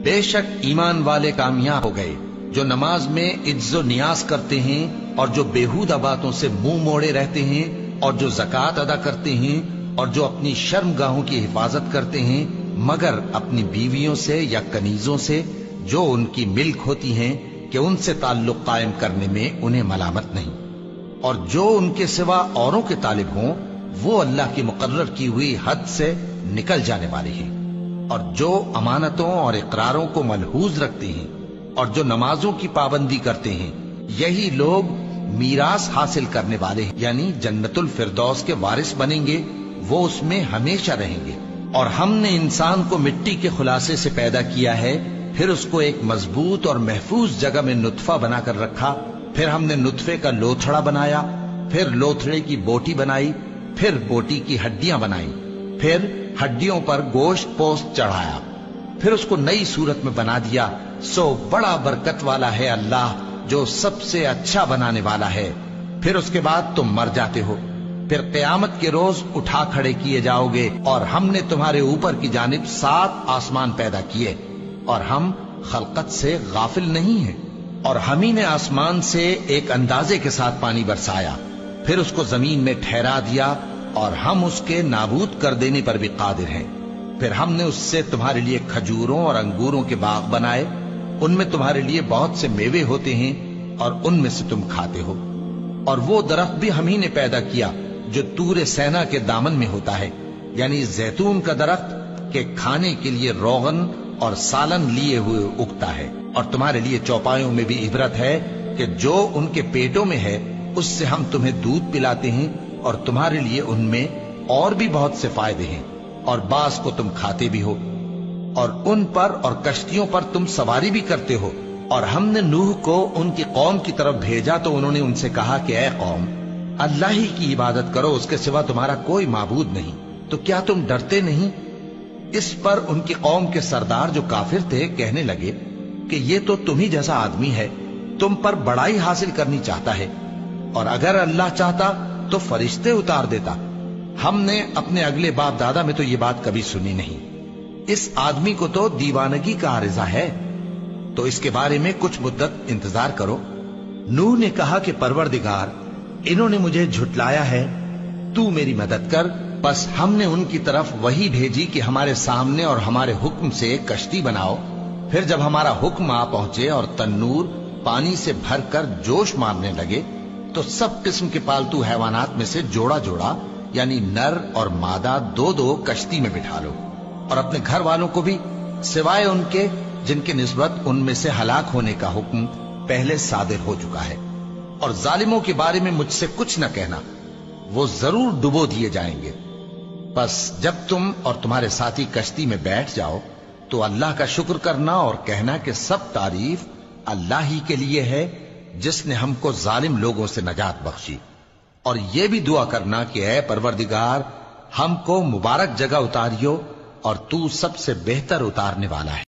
بے شک ایمان والے کامیاب ہو گئے جو نماز میں عجز و نیاز کرتے ہیں اور جو بیہودہ باتوں سے منہ موڑے رہتے ہیں اور جو زکوٰۃ ادا کرتے ہیں اور جو اپنی شرمگاہوں کی حفاظت کرتے ہیں مگر اپنی بیویوں سے یا کنیزوں سے جو ان کی ملک ہوتی ہیں کہ ان سے تعلق قائم کرنے میں انہیں ملامت نہیں، اور جو ان کے سوا اوروں کے طالب ہوں وہ اللہ کی مقرر کی ہوئی حد سے نکل جانے والے ہیں، اور جو امانتوں اور اقراروں کو ملحوظ رکھتے ہیں اور جو نمازوں کی پابندی کرتے ہیں یہی لوگ میراث حاصل کرنے والے ہیں، یعنی جنت الفردوس کے وارث بنیں گے، وہ اس میں ہمیشہ رہیں گے۔ اور ہم نے انسان کو مٹی کے خلاصے سے پیدا کیا ہے، پھر اس کو ایک مضبوط اور محفوظ جگہ میں نطفہ بنا کر رکھا، پھر ہم نے نطفے کا لوتھڑا بنایا، پھر لوتھڑے کی بوٹی بنائی، پھر بوٹی کی ہڈیاں بنائیں، پھر ہڈیوں پر گوشت پوست چڑھایا، پھر اس کو نئی صورت میں بنا دیا۔ سو بڑا برکت والا ہے اللہ جو سب سے اچھا بنانے والا ہے۔ پھر اس کے بعد تم مر جاتے ہو، پھر قیامت کے روز اٹھا کھڑے کیے جاؤ گے، اور ہم نے تمہارے اوپر کی جانب 7 آسمان پیدا کیے، اور ہم خلقت سے غافل نہیں ہیں۔ اور ہم ہی نے آسمان سے ایک اندازے کے ساتھ پانی برسایا، پھر اس کو زمین میں ٹھہرا دیا، اور ہم اس کے نابود کر دینے پر بھی قادر ہیں۔ پھر ہم نے اس سے تمہارے لیے کھجوروں اور انگوروں کے باغ بنائے، ان میں تمہارے لیے بہت سے میوے ہوتے ہیں اور ان میں سے تم کھاتے ہو۔ اور وہ درخت بھی ہم ہی نے پیدا کیا جو طور سینا کے دامن میں ہوتا ہے، یعنی زیتون کا درخت کہ کھانے کے لیے روغن اور سالن لیے ہوئے اگتا ہے، اور تمہارے لیے چوپایوں میں بھی عبرت ہے کہ جو ان کے پیٹوں میں ہے اس سے ہم تمہیں دودھ پلاتے ہیں، اور تمہارے لیے ان میں اور بھی بہت سے فائدے ہیں، اور بعض کو تم کھاتے بھی ہو، اور ان پر اور کشتیوں پر تم سواری بھی کرتے ہو۔ اور ہم نے نوح کو ان کی قوم کی طرف بھیجا تو انہوں نے ان سے کہا کہ اے قوم، اللہ ہی کی عبادت کرو، اس کے سوا تمہارا کوئی معبود نہیں، تو کیا تم ڈرتے نہیں؟ اس پر ان کی قوم کے سردار جو کافر تھے کہنے لگے کہ یہ تو تم ہی جیسا آدمی ہے، تم پر بڑائی حاصل کرنی چاہتا ہے، اور اگر اللہ چاہتا تو فرشتے اتار دیتا۔ ہم نے اپنے اگلے باپ دادا میں تو یہ بات کبھی سنی نہیں، اس آدمی کو تو دیوانگی کا عارضہ ہے، تو اس کے بارے میں کچھ مدت انتظار کرو۔ نوح نے کہا کہ پروردگار، انہوں نے مجھے جھٹلایا ہے، تو میری مدد کر۔ پس ہم نے ان کی طرف وحی بھیجی کہ ہمارے سامنے اور ہمارے حکم سے ایک کشتی بناؤ۔ پھر جب ہمارا حکم آ پہنچے اور تنور پانی سے بھر کر جوش مارنے لگے تو سب قسم کے پالتو حیوانات میں سے جوڑا جوڑا یعنی نر اور مادہ 2 کشتی میں بٹھا لو، اور اپنے گھر والوں کو بھی سوائے ان کے جن کے نسبت ان میں سے ہلاک ہونے کا حکم پہلے صادر ہو چکا ہے۔ اور ظالموں کے بارے میں مجھ سے کچھ نہ کہنا، وہ ضرور ڈبو دیے جائیں گے۔ بس جب تم اور تمہارے ساتھی کشتی میں بیٹھ جاؤ تو اللہ کا شکر کرنا اور کہنا کہ سب تعریف اللہ ہی کے لیے ہے جس نے ہم کو ظالم لوگوں سے نجات بخشی۔ اور یہ بھی دعا کرنا کہ اے پروردگار، ہم کو مبارک جگہ اتاریو، اور تو سب سے بہتر اتارنے والا ہے۔